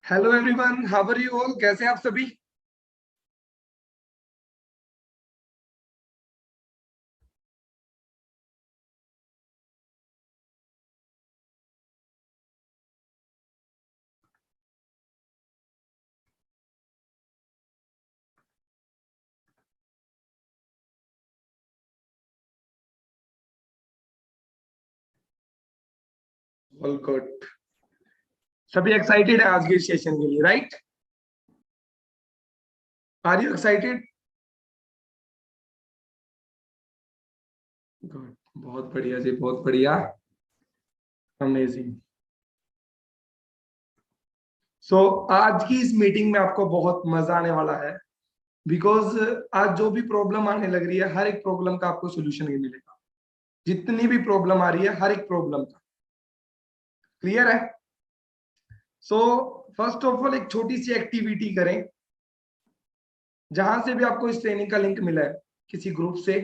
Hello everyone, how are you all? कैसे हैं आप सभी? All good. सभी एक्साइटेड है आज के सेशन के लिए, right? Are you excited? Good, बहुत बढ़िया जी, बहुत बढ़िया। अमेजिंग। सो आज की इस मीटिंग में आपको बहुत मजा आने वाला है, बिकॉज आज जो भी प्रॉब्लम आने लग रही है, हर एक प्रॉब्लम का आपको सोल्यूशन ही मिलेगा। जितनी भी प्रॉब्लम आ रही है, हर एक प्रॉब्लम का क्लियर है। सो फर्स्ट ऑफ ऑल एक छोटी सी एक्टिविटी करें। जहां से भी आपको इस ट्रेनिंग का लिंक मिला है, किसी ग्रुप से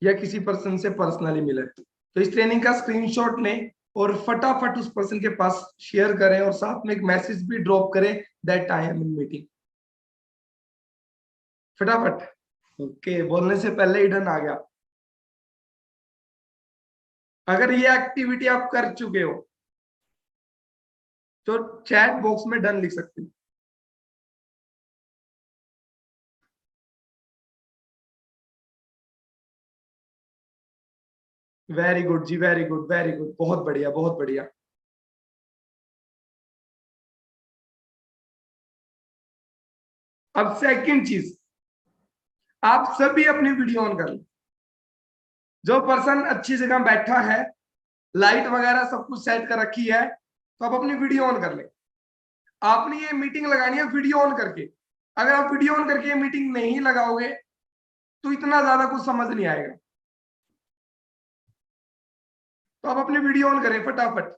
या किसी पर्सन से पर्सनली मिला है, तो इस ट्रेनिंग का स्क्रीनशॉट लें और फटाफट उस पर्सन के पास शेयर करें और साथ में एक मैसेज भी ड्रॉप करें that I am in meeting. फटाफट। ओके, बोलने से पहले ही डन आ गया। अगर ये एक्टिविटी आप कर चुके हो तो चैट बॉक्स में डन लिख सकते हो। वेरी गुड जी, वेरी गुड, वेरी गुड, बहुत बढ़िया, बहुत बढ़िया। अब सेकंड चीज, आप सभी अपनी वीडियो ऑन कर लो। जो पर्सन अच्छी जगह बैठा है, लाइट वगैरह सब कुछ सेट कर रखी है, तो आप अपनी वीडियो ऑन कर ले। आपने ये मीटिंग लगानी है वीडियो ऑन करके। अगर आप वीडियो ऑन करके ये मीटिंग नहीं लगाओगे तो इतना ज्यादा कुछ समझ नहीं आएगा। तो आप अपनी वीडियो ऑन करें फटाफट।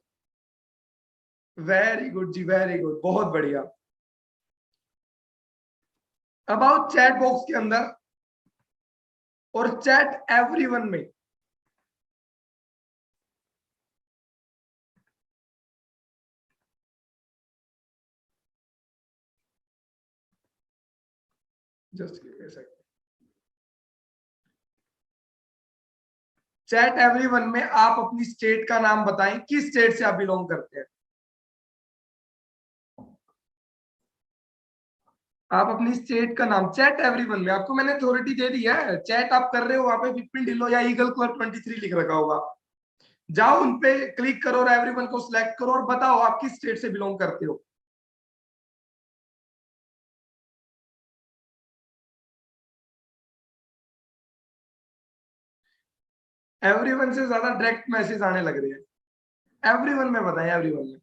वेरी गुड जी, वेरी गुड, बहुत बढ़िया। अब आओ चैट बॉक्स के अंदर और चैट एवरीवन में जस्ट चैट एवरीवन में आप अपनी स्टेट का नाम बताएं, किस स्टेट से आप बिलोंग करते हैं। आप अपनी स्टेट का नाम चैट एवरीवन में, आपको मैंने अथॉरिटी दे दी है। चैट आप कर रहे हो, वहां पे विपिन ढिल्लो या ईगल क्लब 23 लिख रखा होगा। जाओ उन पे क्लिक करो और एवरीवन को सिलेक्ट करो और बताओ आप किस स्टेट से बिलोंग करते हो। एवरीवन से ज्यादा डायरेक्ट मैसेज आने लग रहे हैं। एवरीवन में बताएं, एवरीवन में।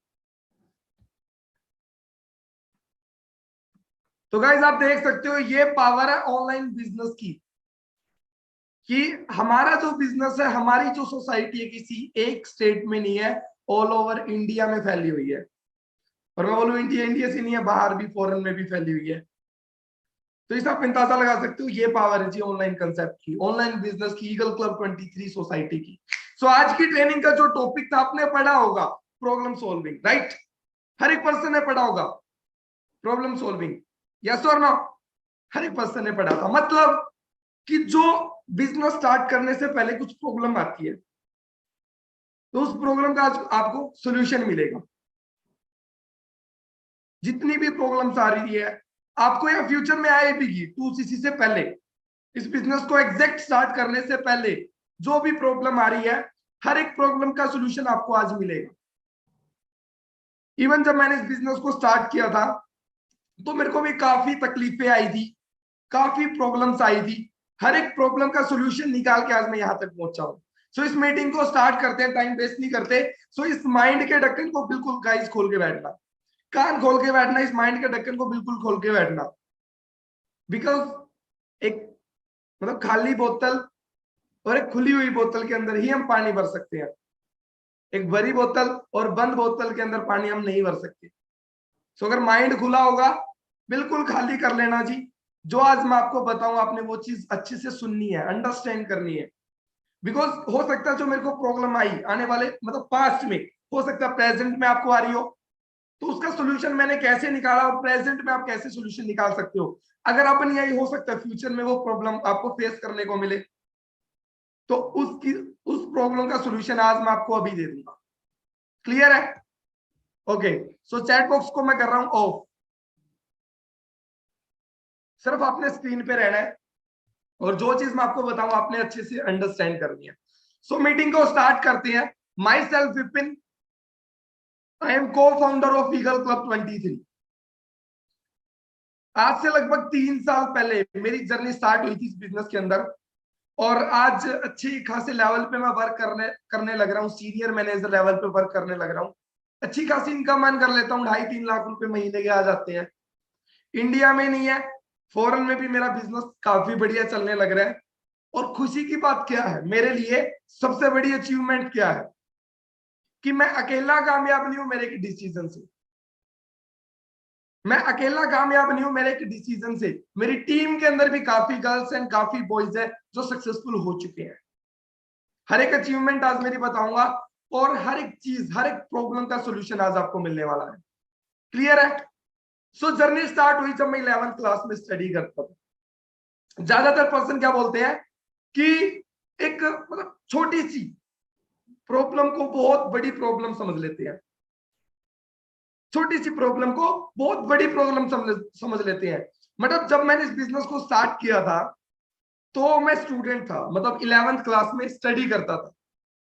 तो गाइज आप देख सकते हो, ये पावर है ऑनलाइन बिजनेस की, कि हमारा जो बिजनेस है, हमारी जो सोसाइटी है, किसी एक स्टेट में नहीं है, ऑल ओवर इंडिया में फैली हुई है। और मैं बोलूं इंडिया इंडिया से नहीं है, बाहर भी फॉरेन में भी फैली हुई है। तो इस आप अंदाजा लगा सकते हो, ये पावर है जी ऑनलाइन कंसेप्ट की, ऑनलाइन बिजनेस की, ईगल क्लब 23 सोसाइटी की। सो आज की ट्रेनिंग का जो टॉपिक था, आपने पढ़ा होगा प्रॉब्लम सॉल्विंग, राइट? हर एक पर्सन ने पढ़ा होगा प्रॉब्लम सॉल्विंग, यस और नो? हर एक पर्सन ने पढ़ा था। मतलब कि जो बिजनेस स्टार्ट करने से पहले कुछ प्रॉब्लम आती है, तो उस प्रॉब्लम का आज आपको सॉल्यूशन मिलेगा। जितनी भी प्रॉब्लम्स आ रही है आपको, या फ्यूचर में आएगी, टू सीसी से पहले, इस बिजनेस को एग्जैक्ट स्टार्ट करने से पहले जो भी प्रॉब्लम आ रही है, हर एक प्रॉब्लम का सॉल्यूशन आपको आज मिलेगा। इवन जब मैंने इस बिजनेस को स्टार्ट किया था, तो मेरे को भी काफी तकलीफें आई थी, काफी प्रॉब्लम्स आई थी। हर एक प्रॉब्लम का सॉल्यूशन निकाल के आज मैं यहां तक पहुंचा हूं। सो इस मीटिंग को स्टार्ट करते हैं, टाइम वेस्ट नहीं करते। सो इस माइंड के ढक्कन को बिल्कुल गाइस खोल के बैठना, कान खोल के बैठना, इस माइंड के ढक्कन को बिल्कुल खोल के बैठना। बिकॉज एक मतलब खाली बोतल और एक खुली हुई बोतल के अंदर ही हम पानी भर सकते हैं। एक भरी बोतल और बंद बोतल के अंदर पानी हम नहीं भर सकते। सो अगर माइंड खुला होगा, बिल्कुल खाली कर लेना जी। जो आज मैं आपको बताऊं, आपने वो चीज अच्छे से सुननी है, अंडरस्टैंड करनी है। बिकॉज हो सकता है जो मेरे को प्रॉब्लम आई आने वाले मतलब पास्ट में, हो सकता है प्रेजेंट में आपको आ रही हो, तो उसका सोल्यूशन मैंने कैसे निकाला और प्रेजेंट में आप कैसे सोल्यूशन निकाल सकते हो। अगर आप नहीं आई, हो सकता है फ्यूचर में वो प्रॉब्लम आपको फेस करने को मिले, तो उस प्रॉब्लम का सोल्यूशन आज मैं आपको अभी दे दूंगा। क्लियर है? ओके, सो चैट बॉक्स को मैं कर रहा हूं ऑफ, सिर्फ आपने स्क्रीन पे रहना है और जो चीज मैं आपको बताऊं आपने अच्छे से अंडरस्टैंड करनी है। सो मीटिंग को स्टार्ट करते हैं। My self Vipin, I am को फाउंडर ऑफ ईगल क्लब 23। आज से लगभग 3 साल पहले मेरी जर्नी स्टार्ट हुई थी इस बिजनेस के अंदर, और आज अच्छी खासे लेवल पे मैं वर्क करने लग रहा हूँ, सीनियर मैनेजर लेवल पे वर्क करने लग रहा हूँ। अच्छी खासी इनकम अर्न कर लेता हूँ, 2.5-3 लाख रुपए महीने के आ जाते हैं। इंडिया में नहीं है, फॉरेन में भी मेरा बिजनेस काफी बढ़िया चलने लग रहा है। और खुशी की बात क्या है मेरे लिए, सबसे बड़ी अचीवमेंट क्या है कि मैं अकेला कामयाब नहीं हूं मेरे एक डिसीजन से। मैं अकेला कामयाब नहीं हूं मेरे एक डिसीजन से, मेरी टीम के अंदर भी काफी गर्ल्स एंड काफी बॉयज है जो सक्सेसफुल हो चुके हैं। हर एक अचीवमेंट आज मेरी बताऊंगा और हर एक चीज, हर एक प्रॉब्लम का सोल्यूशन आज आपको मिलने वाला है। क्लियर है? सो जर्नी स्टार्ट हुई जब मैं 11th क्लास में स्टडी करता था। ज्यादातर पर्सन क्या बोलते हैं कि एक मतलब छोटी सी प्रॉब्लम को बहुत बड़ी प्रॉब्लम समझ लेते हैं, छोटी सी प्रॉब्लम को बहुत बड़ी प्रॉब्लम समझ लेते हैं। मतलब जब मैंने इस बिजनेस को स्टार्ट किया था तो मैं स्टूडेंट था, मतलब 11th क्लास में स्टडी करता था।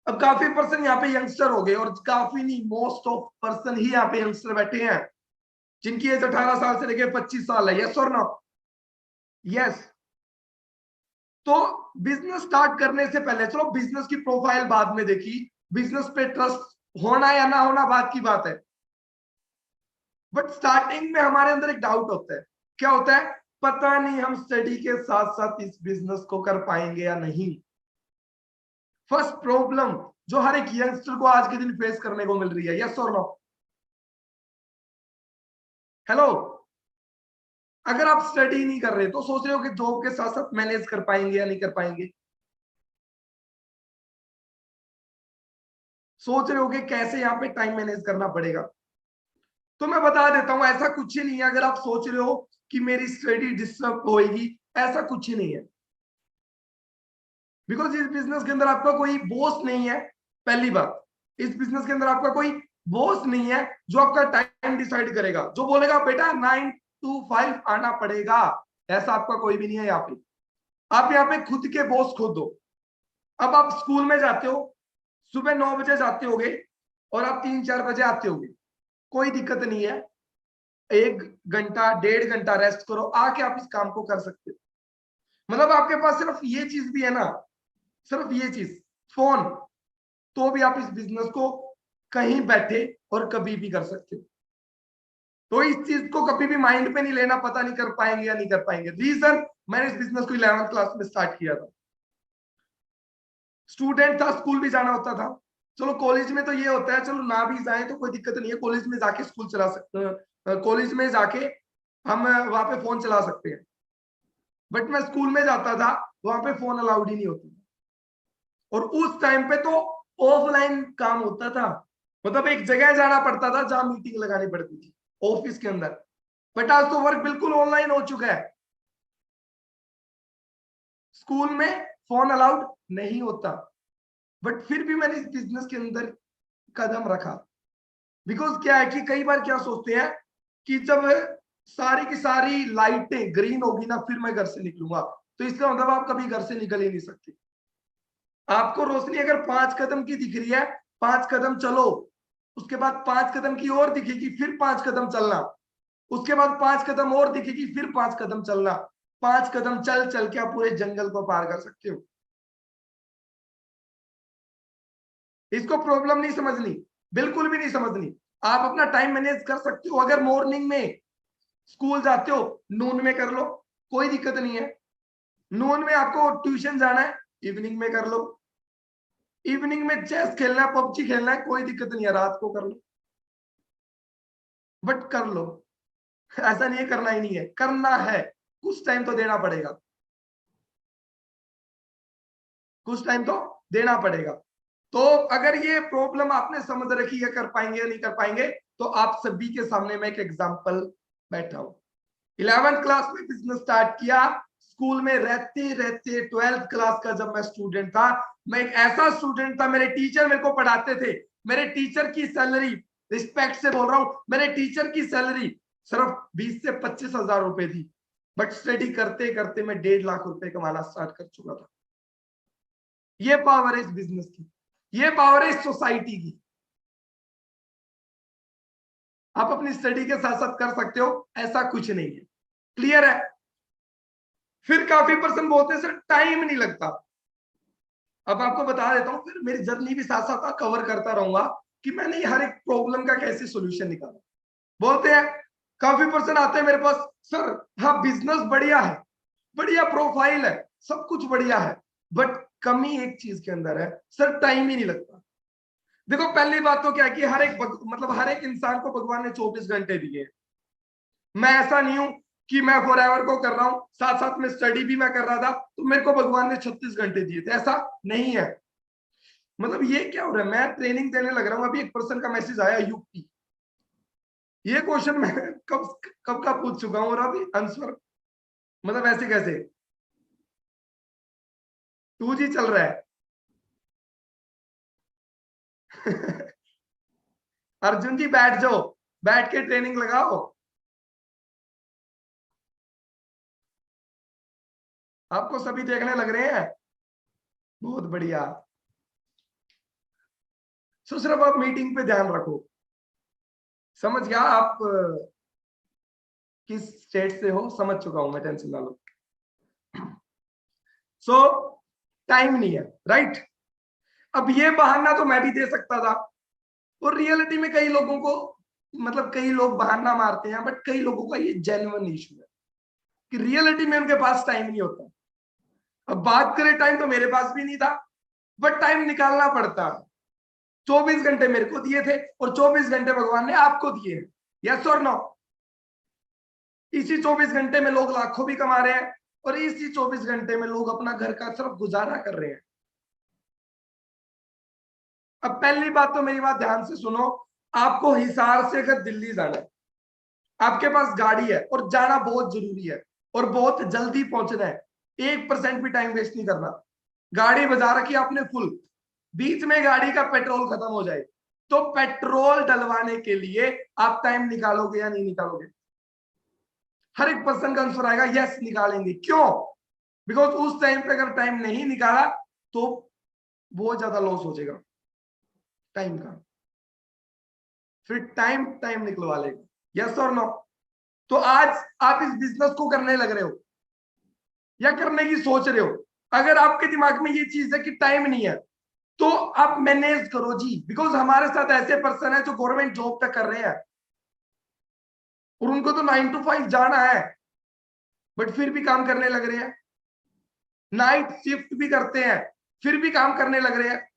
अब काफी पर्सन यहाँ पे यंगस्टर हो गए, और काफी नहीं, मोस्ट ऑफ पर्सन ही यहाँ पे यंगस्टर बैठे हैं जिनकी एज 18 साल से लेकर 25 साल है। यस और नो? यस। तो बिजनेस स्टार्ट करने से पहले, चलो बिजनेस की प्रोफाइल बाद में देखी, बिजनेस पे ट्रस्ट होना या ना होना बात की बात है, बट स्टार्टिंग में हमारे अंदर एक डाउट होता है। क्या होता है? पता नहीं हम स्टडी के साथ साथ इस बिजनेस को कर पाएंगे या नहीं। फर्स्ट प्रॉब्लम जो हर एक यंगस्टर को आज के दिन फेस करने को मिल रही है। यस और नो? हेलो? अगर आप स्टडी नहीं कर रहे तो सोच रहे हो कि जॉब के साथ साथ मैनेज कर पाएंगे या नहीं कर पाएंगे, सोच रहे हो कि कैसे यहाँ पे टाइम मैनेज करना पड़ेगा, तो मैं बता देता हूं ऐसा कुछ ही नहीं है। अगर आप सोच रहे हो कि मेरी स्टडी डिस्टर्ब होएगी, ऐसा कुछ ही नहीं है। बिकॉज इस बिजनेस के अंदर आपका कोई बॉस नहीं है। पहली बात, इस बिजनेस के अंदर आपका कोई बॉस नहीं है जो आपका टाइम डिसाइड करेगा, जो बोलेगा बेटा 9 to 5 आना पड़ेगा, ऐसा आपका कोई भी नहीं है यहाँ पे। आप यहाँ पे खुद के बॉस खुद हो। अब आप स्कूल में जाते हो, सुबह 9 बजे जाते होगे और आप 3-4 बजे आते होगे, कोई दिक्कत नहीं है। 1 घंटा 1.5 घंटा रेस्ट करो, आके आप इस काम को कर सकते हो। मतलब आपके पास सिर्फ ये चीज भी है ना, सिर्फ ये चीज, फोन, तो भी आप इस बिजनेस को कहीं बैठे और कभी भी कर सकते हो। तो इस चीज को कभी भी माइंड पे नहीं लेना, पता नहीं कर पाएंगे या नहीं कर पाएंगे। रीजन, मैंने इस बिजनेस को 11th क्लास में स्टार्ट किया था, स्टूडेंट था, स्कूल भी जाना होता था। चलो कॉलेज में तो ये होता है, चलो ना भी जाए तो कोई दिक्कत नहीं है, कॉलेज में जाके स्कूल चला सकते हैं, कॉलेज में जाके हम वहां पे फोन चला सकते हैं। बट मैं स्कूल में जाता था, वहां पे फोन अलाउड ही नहीं होती, और उस टाइम पे तो ऑफलाइन काम होता था। मतलब एक जगह जाना पड़ता था जहां मीटिंग लगानी पड़ती थी ऑफिस के अंदर। बट आज तो वर्क बिल्कुल ऑनलाइन हो चुका है। स्कूल में फोन अलाउड नहीं होता, बट फिर भी मैंने इस बिजनेस के अंदर कदम रखा। बिकॉज क्या है कि कई बार क्या सोचते हैं कि जब सारी की सारी लाइटें ग्रीन होगी ना फिर मैं घर से निकलूंगा, तो इसका मतलब आप कभी घर से निकल ही नहीं सकते। आपको रोशनी अगर 5 कदम की दिख रही है, 5 कदम चलो, उसके बाद 5 कदम की और दिखेगी, फिर 5 कदम चलना, उसके बाद 5 कदम और दिखेगी, फिर 5 कदम चलना। 5 कदम चल चल के आप पूरे जंगल को पार कर सकते हो। इसको प्रॉब्लम नहीं समझनी, बिल्कुल भी नहीं समझनी। आप अपना टाइम मैनेज कर सकते हो। अगर मॉर्निंग में स्कूल जाते हो, नून में कर लो, कोई दिक्कत नहीं है। नून में आपको ट्यूशन जाना है, इवनिंग में कर लो। इवनिंग में चेस खेलना है, पबजी खेलना है, कोई दिक्कत नहीं है, रात को कर लो, बट कर लो। ऐसा नहीं है करना ही नहीं है, करना है। कुछ टाइम तो देना पड़ेगा, कुछ टाइम तो देना पड़ेगा। तो अगर ये प्रॉब्लम आपने समझ रखी है, कर पाएंगे या नहीं कर पाएंगे, तो आप सभी के सामने मैं एक एग्जांपल बैठा हूं। 11th क्लास में बिजनेस स्टार्ट किया, स्कूल में रहते रहते 12th क्लास का जब मैं स्टूडेंट था, मैं एक ऐसा स्टूडेंट था, मेरे टीचर मेरे को पढ़ाते थे, मेरे टीचर की सैलरी, रिस्पेक्ट से बोल रहा हूं, मेरे टीचर की सैलरी सिर्फ 20 से 25 हजार रुपए थी, बट स्टडी करते करते मैं 1.5 लाख रुपए कमाना स्टार्ट कर चुका था। ये पावर है इस बिजनेस की, ये पावर है इस सोसाइटी की। आप अपनी स्टडी के साथ साथ कर सकते हो, ऐसा कुछ नहीं है। क्लियर है? फिर काफी पर्सन बोलते हैं सर टाइम नहीं लगता। अब आपको बता देता हूं, फिर मेरी जर्नी भी साथ साथ कवर करता रहूंगा कि मैंने हर एक प्रॉब्लम का कैसे सोल्यूशन निकाला। बोलते हैं काफी पर्सन आते हैं मेरे पास, सर हाँ बिजनेस बढ़िया है, बढ़िया प्रोफाइल है, सब कुछ बढ़िया है, बट कमी एक चीज के अंदर है, सर टाइम ही नहीं लगता। देखो पहली बात तो क्या है कि मतलब हर एक इंसान को भगवान ने 24 घंटे दिए। मैं ऐसा नहीं हूं कि मैं फॉरएवर को कर रहा हूं, साथ साथ में स्टडी भी मैं कर रहा था तो मेरे को भगवान ने 36 घंटे दिए थे, ऐसा नहीं है। मतलब ये क्या हो रहा है, मैं ट्रेनिंग देने लग रहा हूं, अभी एक पर्सन का मैसेज आया यूपी, ये क्वेश्चन मैं कब कब का पूछ चुका हूं और अभी आंसर मतलब ऐसे कैसे 2G चल रहा है। अर्जुन जी बैठ जाओ, बैठ के ट्रेनिंग लगाओ। आपको सभी देखने लग रहे हैं, बहुत बढ़िया। सो सिर्फ आप मीटिंग पे ध्यान रखो। समझ गया आप किस स्टेट से हो, समझ चुका हूं मैं, टेंशन ना लो। सो टाइम नहीं है, राइट। अब ये बहाना तो मैं भी दे सकता था, और रियलिटी में कई लोगों को मतलब कई लोग बहाना मारते हैं, बट कई लोगों का ये जेन्युइन इशू है कि रियलिटी में उनके पास टाइम नहीं होता। अब बात करें टाइम, तो मेरे पास भी नहीं था, बट टाइम निकालना पड़ता। 24 घंटे मेरे को दिए थे और 24 घंटे भगवान ने आपको दिए। यस और नो? इसी 24 घंटे में लोग लाखों भी कमा रहे हैं, और इसी 24 घंटे में लोग अपना घर का सिर्फ गुजारा कर रहे हैं। अब पहली बात तो मेरी बात ध्यान से सुनो, आपको हिसार से अगर दिल्ली जाना है, आपके पास गाड़ी है और जाना बहुत जरूरी है और बहुत जल्दी पहुंचना है, 1% भी टाइम वेस्ट नहीं करना। गाड़ी बजा रखी आपने फुल, बीच में गाड़ी का पेट्रोल खत्म हो जाए, तो पेट्रोल डलवाने के लिए आप टाइम निकालोगे या नहीं निकालोगे? हर एक पर्सन का आंसर आएगा यस निकालेंगे। क्यों? बिकॉज उस टाइम पे अगर टाइम नहीं निकाला तो बहुत ज्यादा लॉस हो जाएगा टाइम का, फिर टाइम टाइम निकलवा लेगा। यस और नो? तो आज आप इस बिजनेस को करने लग रहे हो या करने की सोच रहे हो, अगर आपके दिमाग में ये चीज है कि टाइम नहीं है, तो आप मैनेज करो जी। बिकॉज हमारे साथ ऐसे पर्सन है जो गवर्नमेंट जॉब तक कर रहे हैं और उनको तो 9 to 5 जाना है, बट फिर भी काम करने लग रहे हैं, नाइट शिफ्ट भी करते हैं फिर भी काम करने लग रहे हैं,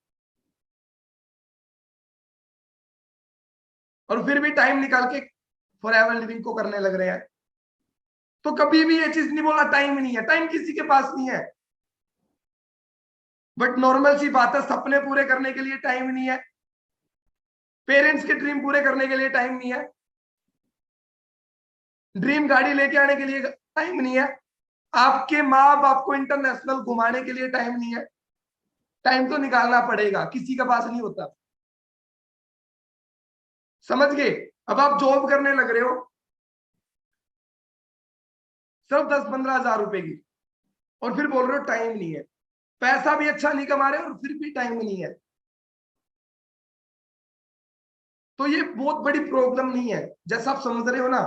और फिर भी टाइम निकाल के फॉरएवर लिविंग को करने लग रहे हैं। तो कभी भी ये चीज नहीं बोला टाइम नहीं है, टाइम किसी के पास नहीं है, बट नॉर्मल सी बात है, सपने पूरे करने के लिए टाइम नहीं है, पेरेंट्स के ड्रीम पूरे करने के लिए टाइम नहीं है, ड्रीम गाड़ी लेके आने के लिए टाइम नहीं है, आपके माँ बाप को इंटरनेशनल घुमाने के लिए टाइम नहीं है। टाइम तो निकालना पड़ेगा, किसी के पास नहीं होता। समझ गए? अब आप जॉब करने लग रहे हो सिर्फ 10-15 हजार रुपए की, और फिर बोल रहे हो टाइम नहीं है, पैसा भी अच्छा नहीं कमा रहे और फिर भी टाइम नहीं है, तो ये बहुत बड़ी प्रॉब्लम नहीं है। जैसा आप समझ रहे हो ना,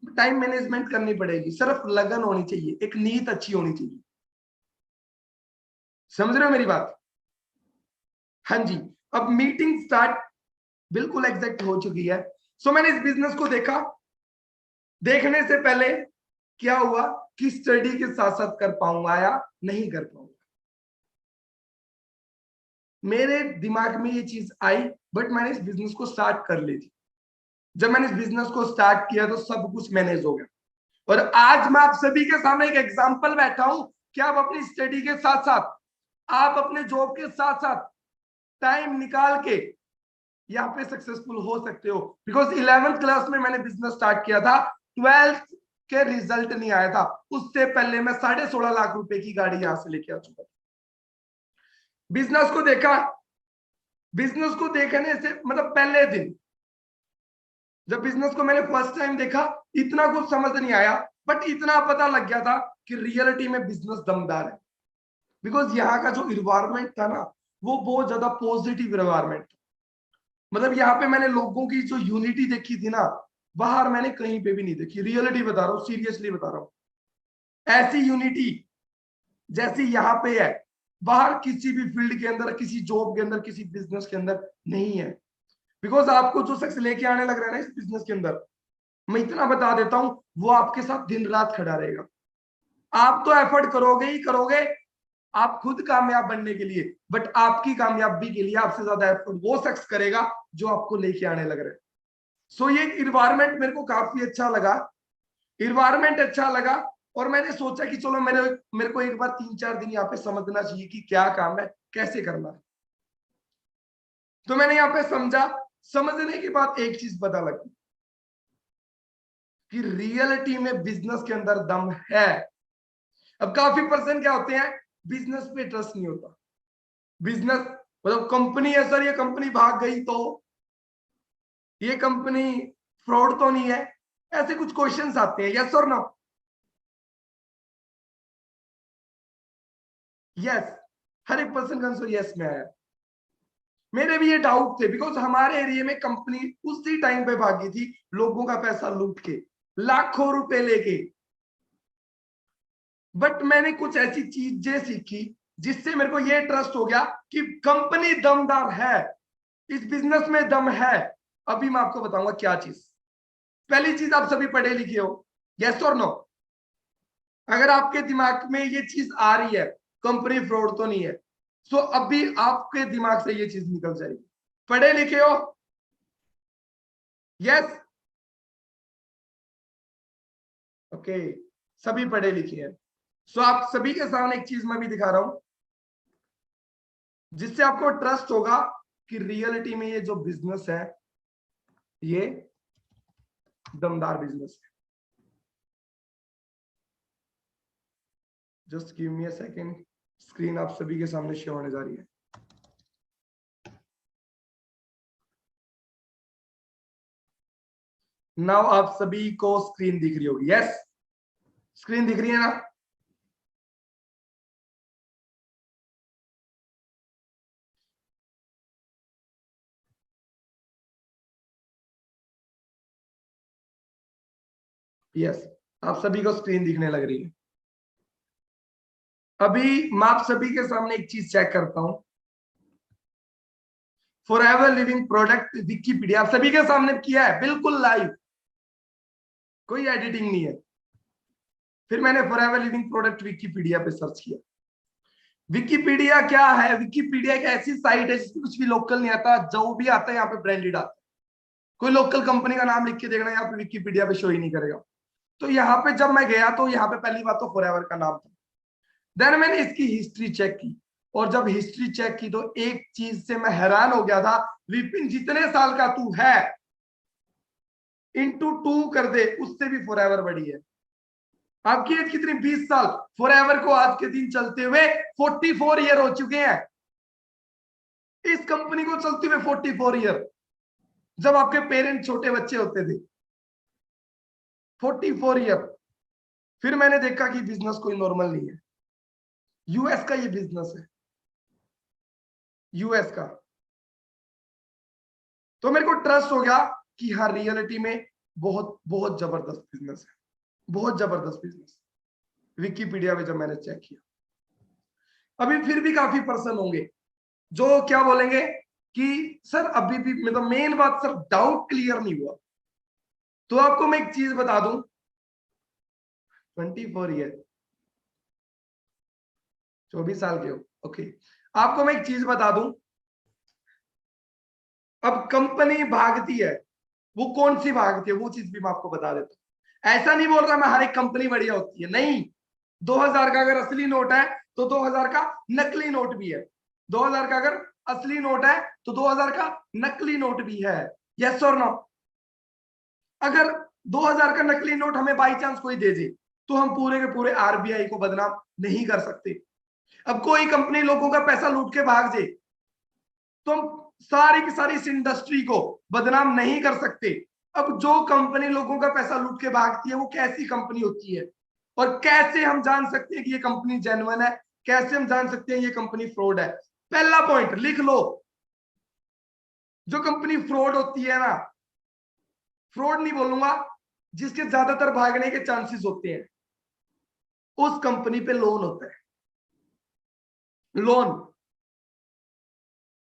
टाइम मैनेजमेंट करनी पड़ेगी, सिर्फ लगन होनी चाहिए, एक नीयत अच्छी होनी चाहिए। समझ रहे हो मेरी बात? हाँ जी। अब मीटिंग स्टार्ट बिल्कुल एग्जैक्ट हो चुकी है। सो मैंने इस बिजनेस को देखा, देखने से पहले क्या हुआ कि स्टडी के साथ साथ कर पाऊंगा या नहीं कर पाऊंगा, मेरे दिमाग में ये चीज आई, बट मैंने इस बिजनेस को स्टार्ट कर ली थी। जब मैंने इस बिजनेस को स्टार्ट किया तो सब कुछ मैनेज हो गया, और आज मैं आप सभी के सामने एक एग्जांपल बैठा हूं कि आप अपनी स्टडी के साथ साथ, आप अपने जॉब के साथ साथ टाइम निकाल के यहाँ पे सक्सेसफुल हो सकते हो। बिकॉज 11th क्लास में मैंने बिजनेस स्टार्ट किया था, 12th के रिजल्ट नहीं आया था, उससे पहले मैं 16.5 लाख रुपए की गाड़ी यहां से लेके आ चुका था। बिजनेस को देखा, बिजनेस को देखने से मतलब पहले दिन जब बिजनेस को मैंने फर्स्ट टाइम देखा, इतना कुछ समझ नहीं आया, बट इतना पता लग गया था कि रियलिटी में बिजनेस दमदार है। बिकॉज यहाँ का जो इन्वायरमेंट था ना, वो बहुत ज्यादा पॉजिटिव इन्वायरमेंट, मतलब यहाँ पे मैंने लोगों की जो यूनिटी देखी थी ना, बाहर मैंने कहीं पे भी नहीं देखी। रियलिटी बता रहा हूँ, सीरियसली बता रहा हूँ, ऐसी यूनिटी जैसी यहाँ पे है बाहर किसी भी फील्ड के अंदर, किसी जॉब के अंदर, किसी बिजनेस के अंदर नहीं है। बिकॉज आपको जो शख्स लेके आने लग रहा है ना इस बिजनेस के अंदर, मैं इतना बता देता हूं, वो आपके साथ दिन रात खड़ा रहेगा। आप तो एफर्ट करोगे ही करोगे आप खुद कामयाब बनने के लिए, बट आपकी कामयाबी के लिए आपसे ज्यादा एफर्ट वो शख्स करेगा जो आपको लेके आने लग रहा है। सो ये इन्वायरमेंट मेरे को काफी अच्छा लगा, इन्वायरमेंट अच्छा लगा, और मैंने सोचा कि चलो मेरे को एक बार 3-4 दिन यहाँ पे समझना चाहिए कि क्या काम है, कैसे करना है। तो मैंने यहाँ पे समझा, समझने के बाद एक चीज पता लगी कि रियलिटी में बिजनेस के अंदर दम है। अब काफी पर्सन क्या होते हैं, बिजनेस पे ट्रस्ट नहीं होता, बिजनेस मतलब कंपनी है सर, ये कंपनी भाग गई तो, ये कंपनी फ्रॉड तो नहीं है, ऐसे कुछ क्वेश्चंस आते हैं। यस और नो? यस, हर एक पर्सन का आंसर यस में आया। मेरे भी ये डाउट थे, बिकॉज हमारे एरिया में कंपनी उसी टाइम पे भागी थी, लोगों का पैसा लूट के, लाखों रुपए लेके। बट मैंने कुछ ऐसी चीजें सीखी जिससे मेरे को ये ट्रस्ट हो गया कि कंपनी दमदार है, इस बिजनेस में दम है। अभी मैं आपको बताऊंगा क्या चीज। पहली चीज, आप सभी पढ़े लिखे हो, यस और नो? अगर आपके दिमाग में ये चीज आ रही है कंपनी फ्रॉड तो नहीं है, तो अभी आपके दिमाग से ये चीज निकल जाएगी। पढ़े लिखे हो? यस, ओके, सभी पढ़े लिखे हैं। सो आप सभी के सामने एक चीज मैं भी दिखा रहा हूं जिससे आपको ट्रस्ट होगा कि रियलिटी में ये जो बिजनेस है ये दमदार बिजनेस है। Just give me a second, screen आप सभी के सामने शो होने जा रही है। नाउ आप सभी को स्क्रीन दिख रही होगी, यस? स्क्रीन दिख रही है ना? यस, आप सभी को स्क्रीन दिखने लग रही है। अभी मैं आप सभी के सामने एक चीज चेक करता हूं, फॉरएवर लिविंग प्रोडक्ट विकिपीडिया आप सभी के सामने किया है, बिल्कुल लाइव, कोई एडिटिंग नहीं है। फिर मैंने फॉरएवर लिविंग प्रोडक्ट विकिपीडिया पे सर्च किया। विकिपीडिया क्या है? विकिपीडिया एक ऐसी साइट है जिसमें कुछ भी लोकल नहीं आता, जो भी आता है यहाँ पे ब्रांडेड आता है। कोई लोकल कंपनी का नाम लिख के देखना, यहाँ पे विकिपीडिया पे शो ही नहीं करेगा। तो यहाँ पे जब मैं गया तो यहाँ पे पहली बात तो फॉरएवर का नाम था। देन मैंने इसकी हिस्ट्री चेक की, और जब हिस्ट्री चेक की तो एक चीज से मैं हैरान हो गया था, विपिन जितने साल का तू है इंटू 2 कर दे, उससे भी फॉरएवर बड़ी है। आपकी एज कितनी? 20 साल। फॉरएवर को आज के दिन चलते हुए 44 ईयर हो चुके हैं, इस कंपनी को चलते हुए 44 ईयर, जब आपके पेरेंट छोटे बच्चे होते थे। 44 ईयर। फिर मैंने देखा कि बिजनेस कोई नॉर्मल नहीं है, यूएस का ये बिजनेस है, यूएस का। तो मेरे को ट्रस्ट हो गया कि हाँ रियलिटी में बहुत बहुत जबरदस्त बिजनेस है, बहुत जबरदस्त बिजनेस। विकिपीडिया में जब मैंने चेक किया, अभी फिर भी काफी पर्सन होंगे जो क्या बोलेंगे कि सर अभी भी मतलब मेन बात सर डाउट क्लियर नहीं हुआ। तो आपको मैं एक चीज बता दूं, 24 ईयर, 24 साल के हो, ओके। आपको मैं एक चीज बता दूं, अब कंपनी भागती है, वो कौन सी भागती है वो चीज भी मैं आपको बता देता हूं। ऐसा नहीं बोल रहा मैं हर एक कंपनी बढ़िया होती है, नहीं। 2000 का अगर असली नोट है तो 2000 का नकली नोट भी है, 2000 का अगर असली नोट है तो 2000 का नकली नोट भी है। यस और नो? अगर 2000 का नकली नोट हमें बाई चांस कोई दे दे तो हम पूरे के पूरे आरबीआई को बदनाम नहीं कर सकते। अब कोई कंपनी लोगों का पैसा लूट के भाग जाए तो हम सारी की सारी इस इंडस्ट्री को बदनाम नहीं कर सकते। अब जो कंपनी लोगों का पैसा लूट के भागती है वो कैसी कंपनी होती है, और कैसे हम जान सकते हैं कि ये कंपनी जेन्युइन है, कैसे हम जान सकते हैं ये कंपनी फ्रॉड है? पहला पॉइंट लिख लो, जो कंपनी फ्रॉड होती है ना, फ्रॉड नहीं बोलूंगा, जिसके ज्यादातर भागने के चांसेस होते हैं, उस कंपनी पे लोन होता है। लोन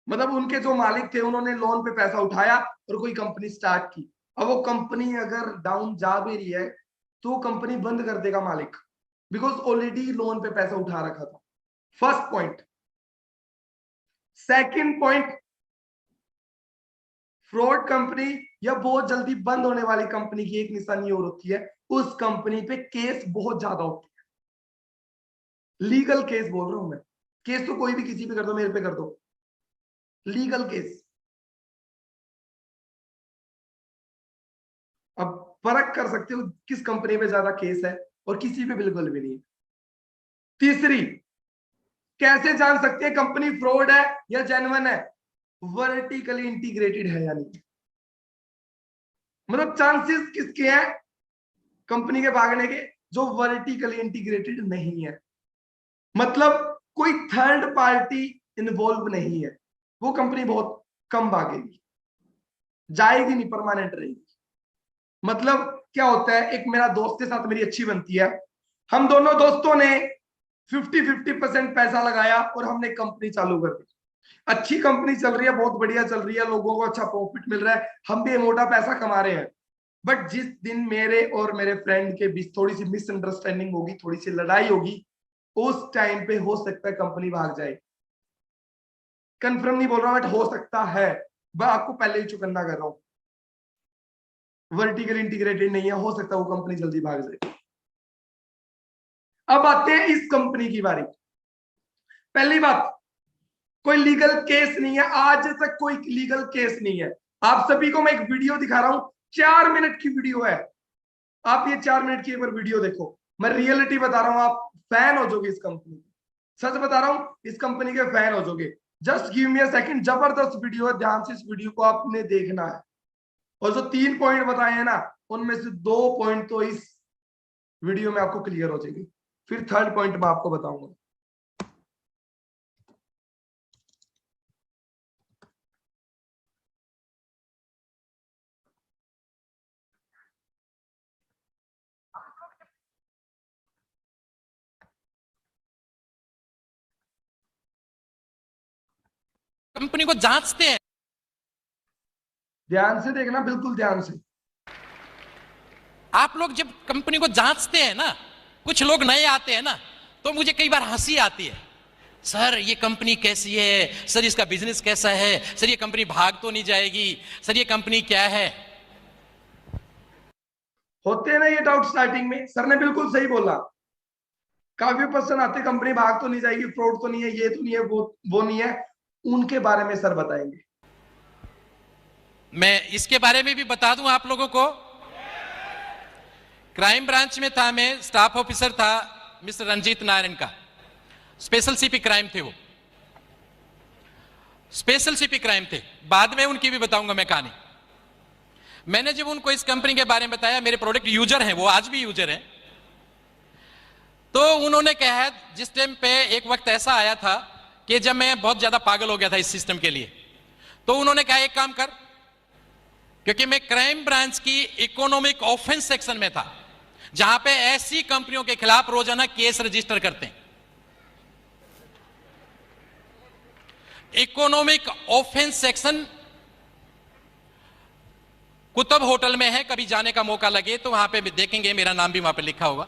मतलब उनके जो मालिक थे उन्होंने लोन पे पैसा उठाया और कोई कंपनी स्टार्ट की। अब वो कंपनी अगर डाउन जा भी रही है तो कंपनी बंद कर देगा मालिक, बिकॉज ऑलरेडी लोन पे पैसा उठा रखा था। First point. Second point, fraud company या बहुत जल्दी बंद होने वाली कंपनी की एक निशानी और होती है, उस कंपनी पे केस बहुत ज्यादा होते हैं। लीगल केस बोल रहा हूं मैं, केस तो कोई भी किसी पे कर दो, मेरे पे कर दो, लीगल केस। अब फर्क कर सकते हो किस कंपनी पे ज्यादा केस है और किसी पे बिल्कुल भी नहीं। तीसरी, कैसे जान सकते हैं कंपनी फ्रॉड है या जेन्युइन है? वर्टिकली इंटीग्रेटेड है या नहीं। मतलब चांसेस किसके हैं कंपनी के भागने के? जो वर्टिकली इंटीग्रेटेड नहीं है, मतलब कोई थर्ड पार्टी इन्वॉल्व नहीं है, वो कंपनी बहुत कम भागेगी, जाएगी नहीं, परमानेंट रहेगी। मतलब क्या होता है, एक मेरा दोस्त के साथ मेरी अच्छी बनती है, हम दोनों दोस्तों ने 50-50% पैसा लगाया और हमने कंपनी चालू कर दी। अच्छी कंपनी चल रही है, बहुत बढ़िया चल रही है, लोगों को अच्छा प्रॉफिट मिल रहा है, हम भी मोटा पैसा कमा रहे हैं। बट जिस दिन मेरे और मेरे फ्रेंड के बीच थोड़ी सी मिसअंडरस्टैंडिंग होगी, थोड़ी सी लड़ाई होगी, उस टाइम पे हो सकता है कंपनी भाग जाए। कंफर्म नहीं बोल रहा बट हो सकता है, मैं आपको पहले ही चुकन्ना कर रहा हूं। वर्टिकल इंटीग्रेटेड नहीं है, हो सकता है वो कंपनी जल्दी भाग जाए। अब आते हैं इस कंपनी की बारी। पहली बात, कोई लीगल केस नहीं है, आज तक कोई लीगल केस नहीं है। आप सभी को मैं एक वीडियो दिखा रहा हूं, 4 मिनट की वीडियो है। आप ये 4 मिनट की एक बार वीडियो देखो, मैं रियलिटी बता रहा हूं, आप फैन हो जाओगे इस कंपनी के। सच बता रहा हूं, इस कंपनी के फैन हो जाओगे। Just give me a second, जबरदस्त वीडियो है, ध्यान से इस वीडियो को आपने देखना है। और जो 3 पॉइंट बताए हैं ना, उनमें से 2 पॉइंट तो इस वीडियो में आपको क्लियर हो जाएगी, फिर थर्ड पॉइंट मैं आपको बताऊंगा। कंपनी को जांचते हैं। ध्यान से देखना, बिल्कुल ध्यान से। आप लोग जब कंपनी को जांचते हैं ना, कुछ लोग नए आते हैं ना, तो मुझे कई बार हंसी आती है, सर ये कंपनी कैसी है, सर इसका बिजनेस कैसा है, सर ये कंपनी भाग तो नहीं जाएगी, सर ये कंपनी क्या है। होते हैं ना ये डाउट स्टार्टिंग में, सर ने बिल्कुल सही बोला। काफी पर्सन आते, कंपनी भाग तो नहीं जाएगी, फ्रॉड तो नहीं है, ये तो नहीं है, वो नहीं है, उनके बारे में सर बताएंगे। मैं इसके बारे में भी बता दूं आप लोगों को। क्राइम ब्रांच में था, मैं स्टाफ ऑफिसर था मिस्टर रंजीत नारायण का, स्पेशल सीपी क्राइम थे वो, स्पेशल सीपी क्राइम थे। बाद में उनकी भी बताऊंगा मैं कहानी। मैंने जब उनको इस कंपनी के बारे में बताया, मेरे प्रोडक्ट यूजर हैं वो, आज भी यूजर हैं, तो उन्होंने कहा, जिस टाइम पे एक वक्त ऐसा आया था कि जब मैं बहुत ज्यादा पागल हो गया था इस सिस्टम के लिए, तो उन्होंने कहा एक काम कर, क्योंकि मैं क्राइम ब्रांच की इकोनॉमिक ऑफेंस सेक्शन में था, जहां पे ऐसी कंपनियों के खिलाफ रोजाना केस रजिस्टर करते हैं। Economic offence section Qutub hotel में है, कभी जाने का मौका लगे तो वहां पे भी देखेंगे, मेरा नाम भी वहां पे लिखा होगा।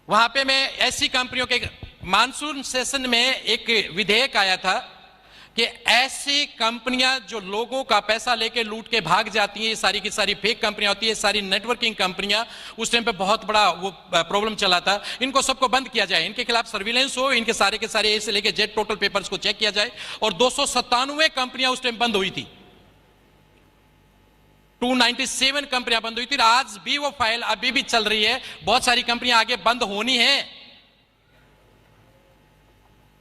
वहां पे मैं ऐसी कंपनियों के, मानसून सेशन में एक विधेयक आया था कि ऐसी कंपनियां जो लोगों का पैसा लेके लूट के भाग जाती हैं, ये सारी की सारी फेक कंपनियां होती है, सारी नेटवर्किंग कंपनियां, उस टाइम पे बहुत बड़ा वो प्रॉब्लम चला था। इनको सबको बंद किया जाए, इनके खिलाफ सर्विलेंस हो, इनके सारे के सारे ए से लेके जेड टोटल पेपर्स को चेक किया जाए। और 297 कंपनियां उस टाइम बंद हुई थी, 297 कंपनियां बंद हुई थी। आज भी वो फाइल अभी भी चल रही है, बहुत सारी कंपनियां आगे बंद होनी है।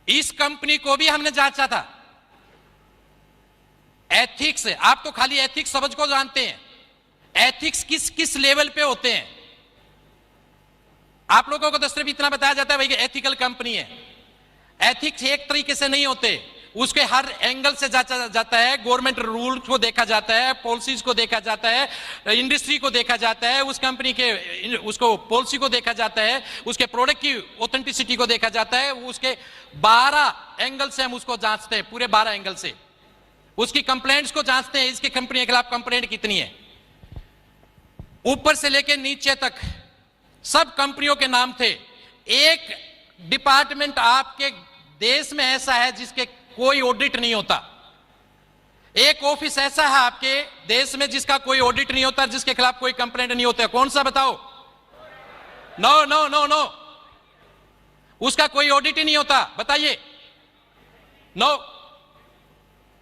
इस कंपनी को भी हमने जांचा था। एथिक्स, आप तो खाली एथिक्स समझ को जानते हैं, एथिक्स किस किस लेवल पे होते हैं। आप लोगों को तो सिर्फ इतना बताया जाता है भाई कि एथिकल कंपनी है। एथिक्स एक तरीके से नहीं होते, उसके हर एंगल से जांचा जाता है। गवर्नमेंट रूल को देखा जाता है, पॉलिसीज को देखा जाता है, इंडस्ट्री को देखा जाता है, उस कंपनी के उसको पॉलिसी को देखा जाता है, उसके प्रोडक्ट की ऑथेंटिसिटी को देखा जाता है। उसके 12 एंगल से हम उसको जांचते हैं, पूरे 12 एंगल से उसकी कंप्लेंट्स को जांचते हैं। इसकी कंपनी के खिलाफ कंप्लेंट कितनी है, ऊपर से लेकर नीचे तक सब कंपनियों के नाम थे। एक डिपार्टमेंट आपके देश में ऐसा है जिसके कोई ऑडिट नहीं होता। एक ऑफिस ऐसा है आपके देश में जिसका कोई ऑडिट नहीं होता, जिसके खिलाफ कोई कंप्लेंट नहीं होता। कौन सा बताओ? नो नो नो नो, उसका कोई ऑडिट ही नहीं होता, बताइए। नो,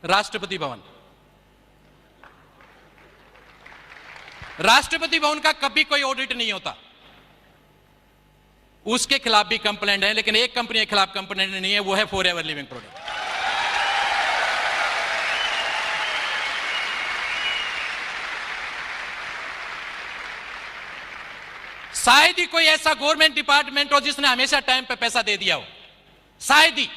राष्ट्रपति भवन। राष्ट्रपति भवन का कभी कोई ऑडिट नहीं होता, उसके खिलाफ भी कंप्लेंट है। लेकिन एक कंपनी के खिलाफ कंप्लेंट नहीं है, वो है फॉरएवर लिविंग प्रोडक्ट। शायद ही कोई ऐसा गवर्नमेंट डिपार्टमेंट हो जिसने हमेशा टाइम पे पैसा दे दिया हो, शायद ही।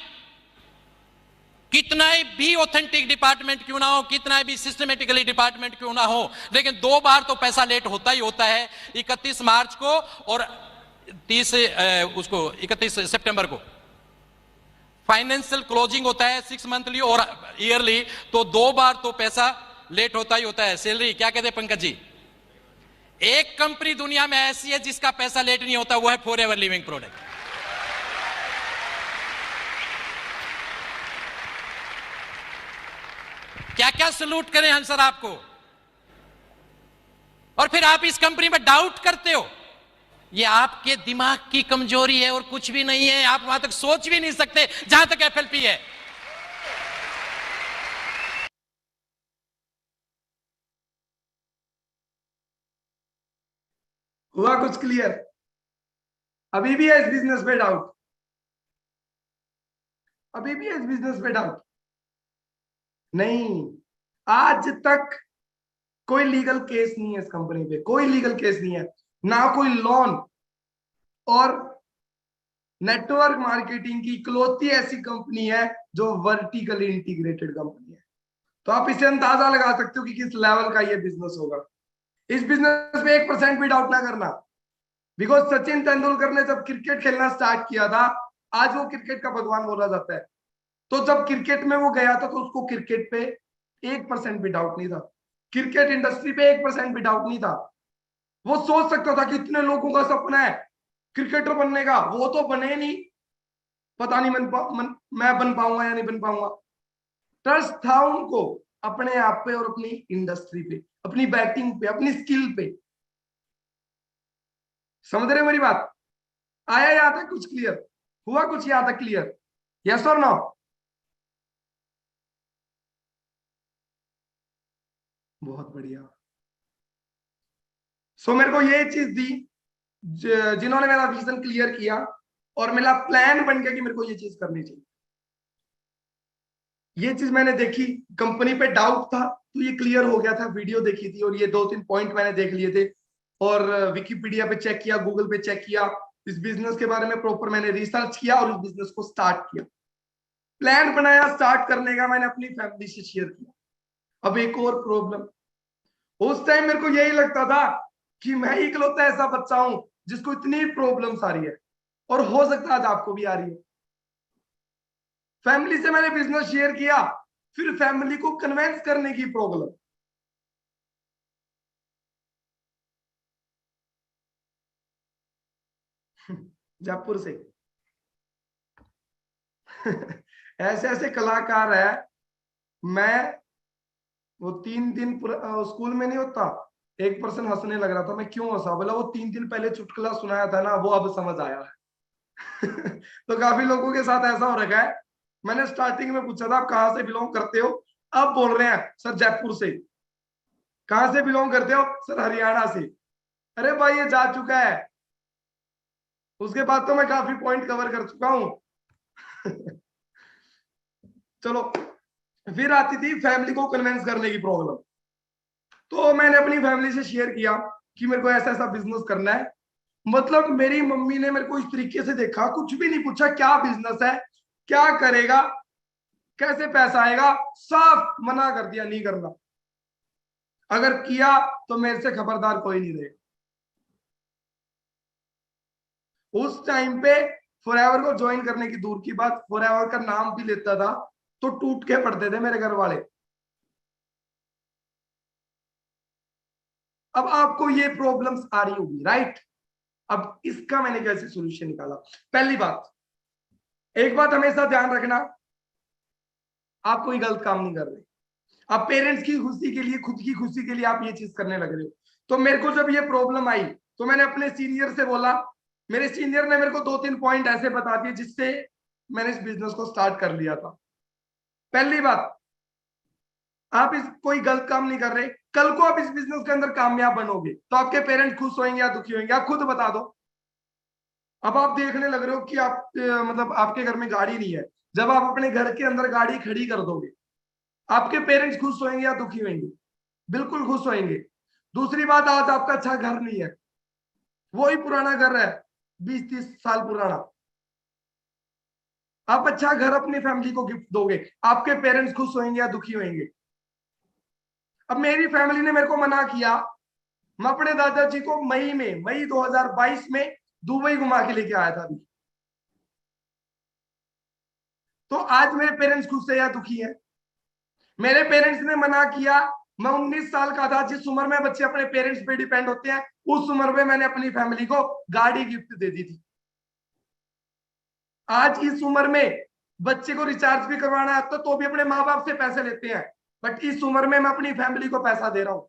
कितना भी ऑथेंटिक डिपार्टमेंट क्यों ना हो, कितना भी सिस्टमेटिकली डिपार्टमेंट क्यों ना हो, लेकिन 2 बार तो पैसा लेट होता ही होता है। 31 मार्च को और 31 सितंबर को फाइनेंशियल क्लोजिंग होता है, 6 मंथली और ईयरली, तो 2 बार तो पैसा लेट होता ही होता है। सैलरी क्या कहते हैं पंकज जी? एक कंपनी दुनिया में ऐसी है जिसका पैसा लेट नहीं होता, वो है फॉरएवर लिविंग प्रोडक्ट। क्या क्या सलूट करें हम सर आपको, और फिर आप इस कंपनी में डाउट करते हो। ये आपके दिमाग की कमजोरी है और कुछ भी नहीं है। आप वहां तक सोच भी नहीं सकते जहां तक एफएलपी है। हुआ कुछ क्लियर? अभी भी है इस बिजनेस पे डाउट? अभी भी है इस बिजनेस पे डाउट? नहीं, आज तक कोई लीगल केस नहीं है इस कंपनी पे, कोई लीगल केस नहीं है, ना कोई लोन। और नेटवर्क मार्केटिंग की इकलौती ऐसी कंपनी है जो वर्टिकली इंटीग्रेटेड कंपनी है। तो आप इसे अंदाजा लगा सकते हो कि किस लेवल का ये बिजनेस होगा। इस बिजनेस में 1% भी डाउट ना करना, बिकॉज सचिन तेंदुलकर ने जब क्रिकेट खेलना स्टार्ट किया था, आज वो क्रिकेट का भगवान बोला जाता है। तो जब क्रिकेट में वो गया था तो उसको क्रिकेट पे 1% भी डाउट नहीं था, क्रिकेट इंडस्ट्री पे 1% भी डाउट नहीं था। वो सोच सकता था कि इतने लोगों का सपना है क्रिकेटर बनने का, वो तो बने नहीं, पता नहीं मैं बन पाऊंगा या नहीं बन पाऊंगा। ट्रस्ट था उनको अपने आप पे और अपनी इंडस्ट्री पे, अपनी बैटिंग पे, अपनी स्किल पे। समझ रहे मेरी बात? आया यहां तक कुछ क्लियर? हुआ कुछ यहां तक क्लियर? यस और नो? बहुत बढ़िया। सो मेरे को ये चीज दी, जिन्होंने मेरा विजन क्लियर किया और मेरा प्लान बन गया कि मेरे को ये चीज करनी चाहिए। ये चीज मैंने देखी, कंपनी पे डाउट था तो ये क्लियर हो गया था, वीडियो देखी थी और ये 2-3 पॉइंट मैंने देख लिए थे। और विकिपीडिया पे चेक किया, गूगल पे चेक किया, इस बिजनेस के बारे में प्रॉपर मैंने रिसर्च किया और इस बिजनेस को स्टार्ट किया। प्लान बनाया स्टार्ट करने का, मैंने अपनी फैमिली से शेयर किया। अब एक और प्रॉब्लम, उस टाइम मेरे को यही लगता था कि मैं इकलौता ऐसा बच्चा हूं जिसको इतनी प्रॉब्लम्स आ रही है, और हो सकता है आज आपको भी आ रही है। फैमिली से मैंने बिजनेस शेयर किया, फिर फैमिली को कन्विंस करने की प्रॉब्लम। जयपुर से ऐसे ऐसे कलाकार है मैं वो 3 दिन स्कूल में नहीं होता, एक पर्सन हंसने लग रहा था, मैं क्यों हंसा, बोला वो 3 दिन पहले चुटकुला सुनाया था ना, वो अब समझ आया है। तो काफी लोगों के साथ ऐसा हो रखा है। मैंने स्टार्टिंग में पूछा था आप कहां से बिलोंग करते हो, अब बोल रहे हैं सर जयपुर से। कहां से बिलोंग करते हो सर, हरियाणा से। अरे भाई ये जा चुका है, उसके बाद तो मैं काफी पॉइंट कवर कर चुका हूं। चलो, फिर आती थी फैमिली को कन्विंस करने की प्रॉब्लम। तो मैंने अपनी फैमिली से शेयर किया कि मेरे को ऐसा ऐसा बिजनेस करना है। मतलब मेरी मम्मी ने मेरे को इस तरीके से देखा, कुछ भी नहीं पूछा क्या बिजनेस है, क्या करेगा, कैसे पैसा आएगा, साफ मना कर दिया नहीं करना। अगर किया तो मेरे से खबरदार कोई नहीं रहेगा। उस टाइम पे फॉरएवर को ज्वाइन करने की दूर की बात, फॉरएवर का नाम भी लेता था तो टूट के पड़ते थे मेरे घर वाले। अब आपको ये प्रॉब्लम्स आ रही होगी, राइट। अब इसका मैंने कैसे सोल्यूशन निकाला। पहली बात, एक बात हमेशा ध्यान रखना, आप कोई गलत काम नहीं कर रहे। आप पेरेंट्स की खुशी के लिए, खुद की खुशी के लिए आप ये चीज करने लग रहे हो। तो मेरे को जब ये प्रॉब्लम आई तो मैंने अपने सीनियर से बोला, मेरे सीनियर ने मेरे को 2-3 पॉइंट ऐसे बता दिए जिससे मैंने इस बिजनेस को स्टार्ट कर लिया था। पहली बात, आप इस कोई गलत काम नहीं कर रहे, कल को आप इस बिजनेस के अंदर कामयाब बनोगे तो आपके पेरेंट्स खुश होंगे या दुखी होंगे, आप खुद बता दो। अब आप देखने लग रहे हो कि आप मतलब आपके घर में गाड़ी नहीं है, जब आप अपने घर के अंदर गाड़ी खड़ी कर दोगे, आपके पेरेंट्स खुश होंगे या दुखी होंगे? बिल्कुल खुश होंगे। दूसरी बात, आज आपका अच्छा घर नहीं है, वही पुराना घर है 20-30 साल पुराना, आप अच्छा घर अपनी फैमिली को गिफ्ट दोगे, आपके पेरेंट्स खुश होंगे या दुखी होंगे? अब मेरी फैमिली ने मेरे को मना किया, मैं अपने दादाजी को मई 2022 में दुबई घुमा के लेके आया था अभी। तो आज मेरे पेरेंट्स खुश है या दुखी है? मेरे पेरेंट्स ने मना किया, मैं 19 साल का था, जिस उम्र में बच्चे अपने पेरेंट्स पे डिपेंड होते हैं, उस उम्र में मैंने अपनी फैमिली को गाड़ी गिफ्ट दे दी थी। आज इस उम्र में बच्चे को रिचार्ज भी करवाना है तो भी अपने माँ बाप से पैसे लेते हैं, बट इस उम्र में मैं अपनी फैमिली को पैसा दे रहा हूं,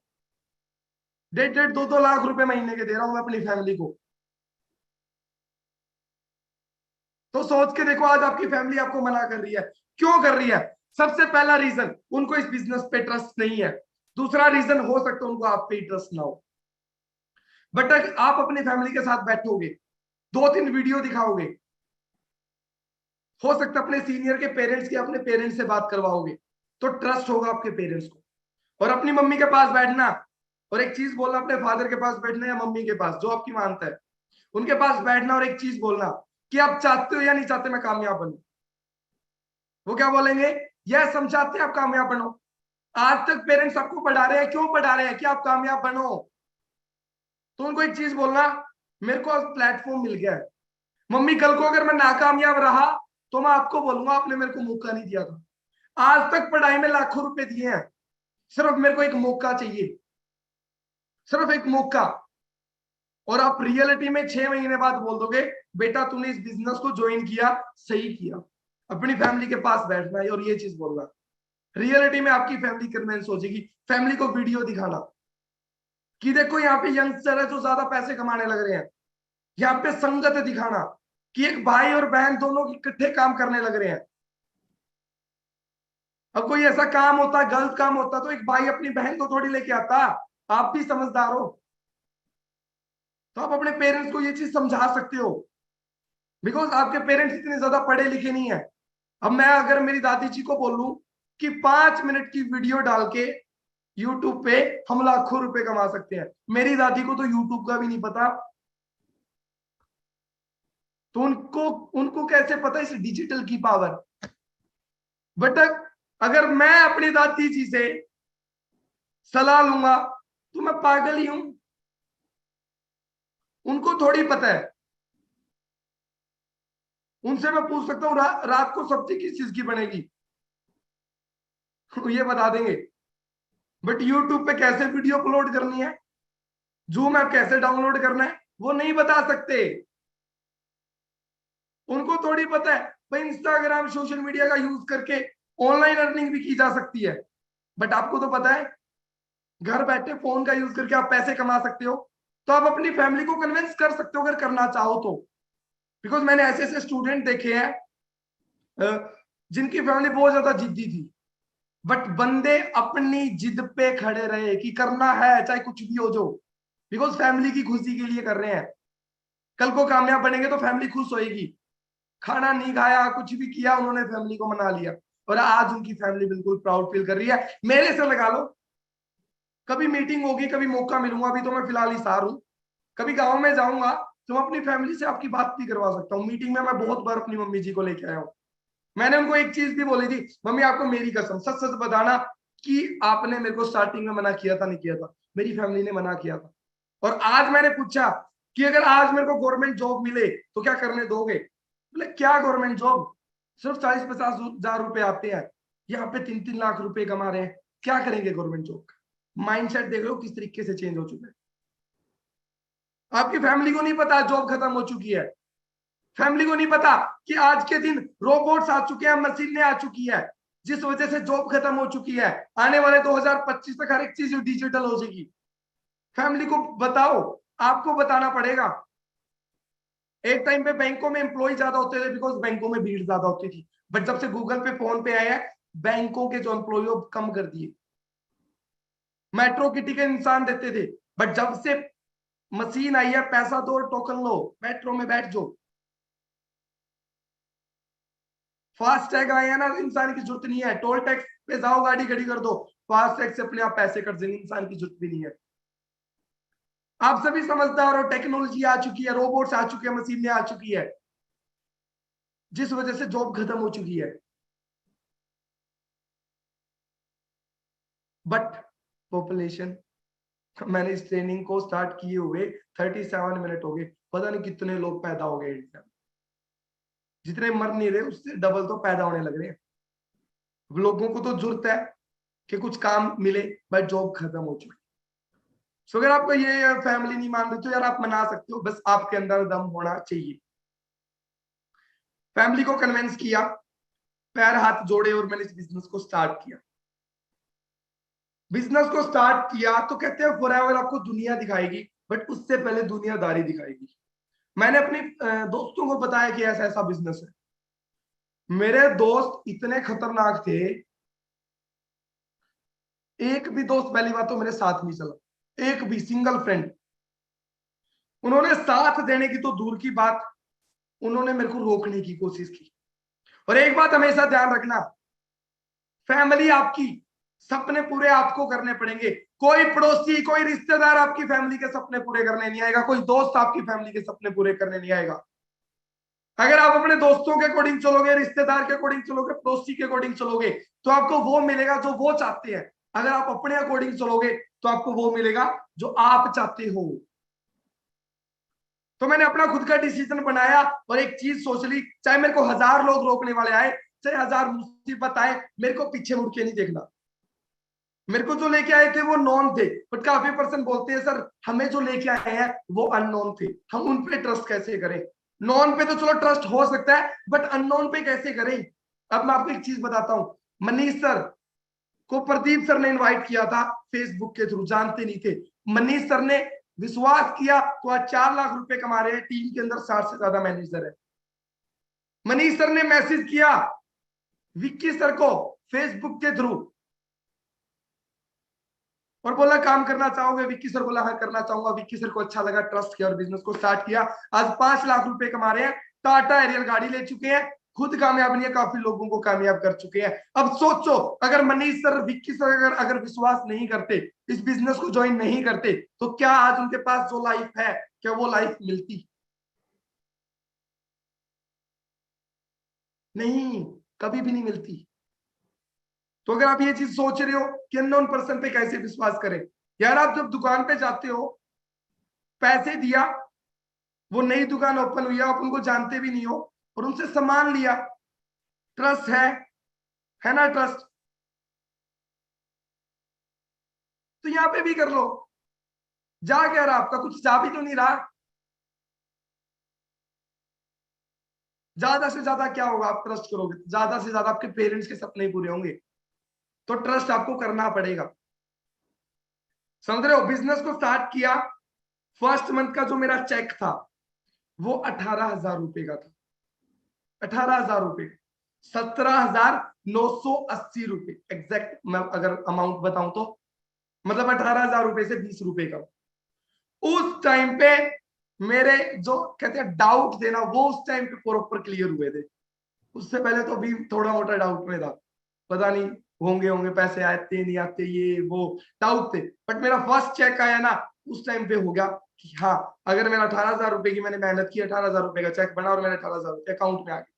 1.5-2 लाख रुपए महीने के दे रहा हूं मैं अपनी फैमिली को। तो सोच के देखो, आज आपकी फैमिली आपको मना कर रही है, क्यों कर रही है? सबसे पहला रीजन, उनको इस बिजनेस पे ट्रस्ट नहीं है। दूसरा रीजन, हो सकता है उनको आप पे ट्रस्ट ना हो। बट अगर आप अपनी फैमिली के साथ बैठोगे, 2-3 वीडियो दिखाओगे, हो सकता है अपने सीनियर के पेरेंट्स के अपने पेरेंट्स से बात करवाओगे, तो ट्रस्ट होगा आपके पेरेंट्स को। और अपनी मम्मी के पास बैठना और एक चीज बोलना, अपने फादर के पास बैठना या मम्मी के पास, जो आपकी मानता है उनके पास बैठना और एक चीज बोलना कि आप चाहते हो या नहीं चाहते मैं कामयाब बनूं। वो क्या बोलेंगे? यस हम चाहते हैं आप कामयाब बनो। आज तक पेरेंट्स आपको पढ़ा रहे हैं, क्यों पढ़ा रहे हैं? कि आप कामयाब बनो। तो उनको एक चीज बोलना, मेरे को प्लेटफॉर्म मिल गया है, मम्मी कल को अगर मैं नाकामयाब रहा तो मैं आपको बोलूंगा आपने मेरे को मौका नहीं दिया था। आज तक पढ़ाई में लाखों रुपए दिए हैं, सिर्फ मेरे को एक मौका चाहिए, सिर्फ एक मौका। और आप रियलिटी में 6 महीने बाद बोल दोगे बेटा तूने इस बिजनेस को ज्वाइन किया, सही किया। अपनी फैमिली के पास बैठना है और ये चीज बोलना, रियलिटी में आपकी फैमिली कन्विंस हो जाएगी। फैमिली को वीडियो दिखाना कि देखो यहाँ पे यंगस्टर है जो ज्यादा पैसे कमाने लग रहे हैं, यहाँ पे संगत दिखाना कि एक भाई और बहन दोनों इकट्ठे काम करने लग रहे हैं। अब कोई ऐसा काम होता, गलत काम होता तो एक भाई अपनी बहन को थोड़ी लेके आता, आप भी समझदार हो तो आप अपने पेरेंट्स को ये चीज समझा सकते हो, बिकॉज आपके पेरेंट्स इतने ज्यादा पढ़े लिखे नहीं है। अब मैं अगर मेरी दादी जी को बोलूं कि 5 मिनट की वीडियो डाल के यूट्यूब पे हम लाखों रुपए कमा सकते हैं, मेरी दादी को तो यूट्यूब का भी नहीं पता। तो उनको उनको कैसे पता इस डिजिटल की पावर। बट अगर मैं अपनी दादी जी से सलाह लूंगा तो मैं पागल ही हूं, उनको थोड़ी पता है। उनसे मैं पूछ सकता हूँ रात को सब्जी किस चीज की बनेगी, ये बता देंगे। बट यूट्यूब पे कैसे वीडियो अपलोड करनी है, जूम ऐप कैसे डाउनलोड करना है, वो नहीं बता सकते। उनको थोड़ी पता है भाई इंस्टाग्राम सोशल मीडिया का यूज करके ऑनलाइन अर्निंग भी की जा सकती है, बट आपको तो पता है घर बैठे फोन का यूज करके आप पैसे कमा सकते हो। तो आप अपनी फैमिली को कन्विंस कर सकते हो अगर करना चाहो तो। बिकॉज मैंने ऐसे ऐसे स्टूडेंट देखे हैं जिनकी फैमिली बहुत ज्यादा जिद्दी थी, बट बंदे अपनी जिद पे खड़े रहे कि करना है चाहे कुछ भी हो जो, बिकॉज फैमिली की खुशी के लिए कर रहे हैं। कल को कामयाब बनेंगे तो फैमिली खुश होएगी। खाना नहीं खाया, कुछ भी किया, उन्होंने फैमिली को मना लिया और आज उनकी फैमिली बिल्कुल प्राउड फील कर रही है। मेरे से लगा लो, कभी मीटिंग होगी, कभी मौका मिलूंगा, अभी तो मैं फिलहाल हिसार हूं, कभी गांव में जाऊंगा तो मैं अपनी फैमिली से आपकी बात भी करवा सकता हूँ। मीटिंग में मैं बहुत बार अपनी मम्मी जी को लेके आया हूँ। मैंने उनको एक चीज भी बोली थी, मम्मी आपको मेरी कसम सच सच बताना कि आपने मेरे को स्टार्टिंग में मना किया था नहीं किया था। मेरी फैमिली ने मना किया था। और आज मैंने पूछा कि अगर आज मेरे को गवर्नमेंट जॉब मिले तो क्या करने दोगे? बोले क्या गवर्नमेंट जॉब, सिर्फ 40-50 हजार रुपए आते हैं, यहाँ पे 3-3 लाख रुपए कमा रहे हैं, क्या करेंगे गवर्नमेंट जॉब का? माइंडसेट देख लो किस तरीके से चेंज हो चुका है। आपकी फैमिली को नहीं पता जॉब खत्म हो चुकी है। फैमिली को नहीं पता कि आज के दिन रोबोट्स आ चुके हैं, मशीनें आ चुकी है, जिस वजह से जॉब खत्म हो चुकी है। आने वाले 2025 तक हर एक चीज डिजिटल हो जाएगी। फैमिली को बताओ, आपको बताना पड़ेगा। एक टाइम पे बैंकों में एम्प्लॉय ज्यादा होते थे बिकॉज बैंकों में भीड़ ज्यादा होती थी, बट जब से गूगल पे फोन पे आया है, बैंकों के जो एम्प्लॉय कम कर दिए। मेट्रो की टिकट इंसान देते थे, बट जब से मशीन आई है, पैसा दो टोकन लो, मेट्रो में बैठ जाओ। फास्ट टैग आए हैं ना, इंसान की जरूरत नहीं है। टोल टैक्स पे जाओ, गाड़ी खड़ी कर दो, फास्ट टैग से अपने आप पैसे कट जाएंगे, इंसान की जरूरत भी नहीं है। आप सभी समझदार हो, टेक्नोलॉजी आ चुकी है, रोबोट्स आ चुके हैं, मशीनें आ चुकी है, जिस वजह से जॉब खत्म हो चुकी है। बट पॉपुलेशन, मैंने इस ट्रेनिंग को स्टार्ट किए हुए 37 मिनट हो गए, पता नहीं कितने लोग पैदा हो गए इंडिया में। जितने मर नहीं रहे उससे डबल तो पैदा होने लग रहे हैं। लोगों को तो जरूरत है कि कुछ काम मिले, बट जॉब खत्म हो चुकी है। सो अगर आपको ये फैमिली नहीं मान रही तो यार आप मना सकते हो, बस आपके अंदर दम होना चाहिए। फैमिली को कन्विंस किया, पैर हाथ जोड़े और मैंने इस बिजनेस को स्टार्ट किया। बिजनेस को स्टार्ट किया तो कहते हैं फॉरएवर आपको दुनिया दिखाएगी, बट उससे पहले दुनियादारी दिखाएगी। मैंने अपने दोस्तों को बताया कि ऐसा ऐसा बिजनेस है। मेरे दोस्त इतने खतरनाक थे, एक भी दोस्त पहली बात तो मेरे साथ नहीं चला, एक भी सिंगल फ्रेंड। उन्होंने साथ देने की तो दूर की बात, उन्होंने मेरे को रोकने की कोशिश की। और एक बात हमेशा ध्यान रखना, फैमिली आपकी, सपने पूरे आपको करने पड़ेंगे। कोई पड़ोसी, कोई रिश्तेदार आपकी फैमिली के सपने पूरे करने नहीं आएगा, कोई दोस्त आपकी फैमिली के सपने पूरे करने नहीं आएगा। अगर आप अपने दोस्तों के अकॉर्डिंग चलोगे, रिश्तेदार के अकॉर्डिंग चलोगे, पड़ोसी के अकॉर्डिंग चलोगे, तो आपको वो मिलेगा जो वो चाहते हैं। अगर आप अपने अकॉर्डिंग चलोगे तो आपको वो मिलेगा जो आप चाहते हो। तो मैंने अपना खुद का डिसीजन बनाया और एक चीज सोच ली, चाहे मेरे को 1000 लोग रोकने वाले आए, चाहे 1000 मुसीबत आए, मेरे को पीछे मुड़ के नहीं देखना। मेरे को जो लेके आए थे वो नॉन थे, बट काफी पर्सन बोलते हैं सर हमें जो लेके आए हैं वो अननोन थे, हम उन पे ट्रस्ट कैसे करें? नॉन पे तो चलो ट्रस्ट हो सकता है, बट अननोन पे कैसे करें? अब मैं आपको एक चीज बताता हूँ। मनीष सर को प्रदीप सर ने इनवाइट किया था फेसबुक के थ्रू, जानते नहीं थे। मनीष सर ने विश्वास किया तो आज 4 लाख रुपए कमा रहे हैं, टीम के अंदर 60 से ज्यादा मैनेजर है। मनीष सर ने मैसेज किया विक्की सर को फेसबुक के थ्रू और बोला काम करना चाहोगे? विक्की सर बोला हाँ करना चाहूंगा। विक्की सर को अच्छा लगा, ट्रस्ट किया और बिजनेस को स्टार्ट किया। आज 5 लाख रुपए कमा रहे हैं, टाटा एरियल गाड़ी ले चुके हैं, खुद कामयाब नहीं है, काफी लोगों को कामयाब कर चुके हैं। अब सोचो अगर मनीष सर, विक्की सर अगर विश्वास नहीं करते, इस बिजनेस को ज्वाइन नहीं करते, तो क्या आज उनके पास जो लाइफ है, क्या वो लाइफ मिलती? नहीं, कभी भी नहीं मिलती। तो अगर आप ये चीज सोच रहे हो कि अननोन पर्सन पे कैसे विश्वास करें, यार आप जब दुकान पे जाते हो, पैसे दिया, वो नई दुकान ओपन हुई है, आप उनको जानते भी नहीं हो और उनसे सामान लिया, ट्रस्ट है ना? ट्रस्ट तो यहां पे भी कर लो। जा क्या रहा आपका, कुछ जा भी तो नहीं रहा। ज्यादा से ज्यादा क्या होगा, आप ट्रस्ट करोगे, ज्यादा से ज्यादा आपके पेरेंट्स के सपने पूरे होंगे। तो ट्रस्ट आपको करना पड़ेगा, समझ रहे हो। बिजनेस को स्टार्ट किया, फर्स्ट मंथ का जो मेरा चेक था वो 18,000 रुपए का था, 18,000 रुपए, 17,980 रुपए एग्जैक्ट मैं अगर अमाउंट बताऊं तो, मतलब 18,000 रुपए से 20 रुपए का। उस टाइम पे मेरे जो कहते हैं डाउट थे ना, वो उस टाइम पे प्रॉपर क्लियर हुए थे। उससे पहले तो भी थोड़ा मोटा डाउट में था, पता नहीं होंगे होंगे पैसे आते नहीं आते, ये वो डाउट थे। बट मेरा फर्स्ट चेक आया ना, उस टाइम पे हो गया कि हाँ, अगर मेरा 18,000 रुपए की मैंने मेहनत की, 18,000 रुपए का चेक बना और मेरे 18,000 रुपए अकाउंट में आ गए,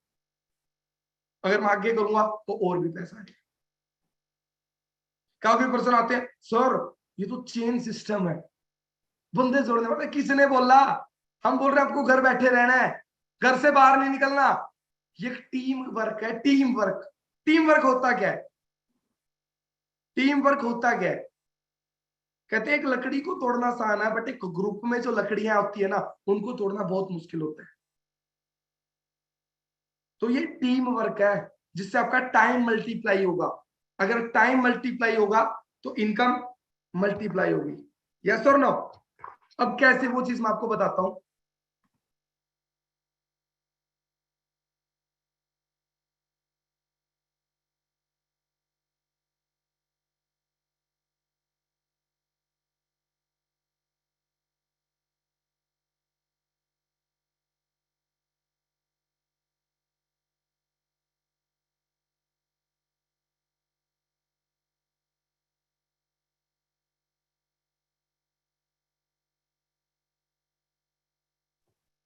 अगर मैं आगे करूंगा तो और भी पैसा आएगा। काफी पर्सन आते हैं, सर ये तो चेन सिस्टम है, बंदे जोड़ने वाले, किसने बोला? हम बोल रहे हैं आपको घर बैठे रहना है, घर से बाहर नहीं निकलना। ये टीम वर्क है, टीम वर्क। टीम वर्क होता क्या है? टीम वर्क होता क्या है? कहते हैं एक लकड़ी को तोड़ना आसान है, बट एक ग्रुप में जो लकड़ियां होती है ना, उनको तोड़ना बहुत मुश्किल होता है। तो ये टीम वर्क है, जिससे आपका टाइम मल्टीप्लाई होगा। अगर टाइम मल्टीप्लाई होगा तो इनकम मल्टीप्लाई होगी। यस और नो? अब कैसे वो चीज मैं आपको बताता हूं।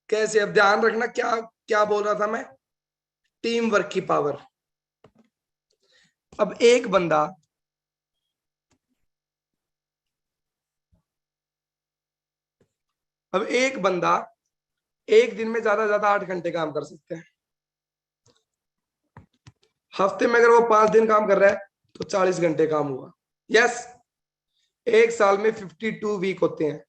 कैसे, अब ध्यान रखना क्या क्या बोल रहा था मैं, टीम वर्क की पावर। अब एक बंदा अब एक बंदा एक दिन में ज्यादा 8 घंटे काम कर सकते हैं। हफ्ते में अगर वो 5 दिन काम कर रहा है तो 40 घंटे काम हुआ। यस, एक साल में 52 वीक होते हैं।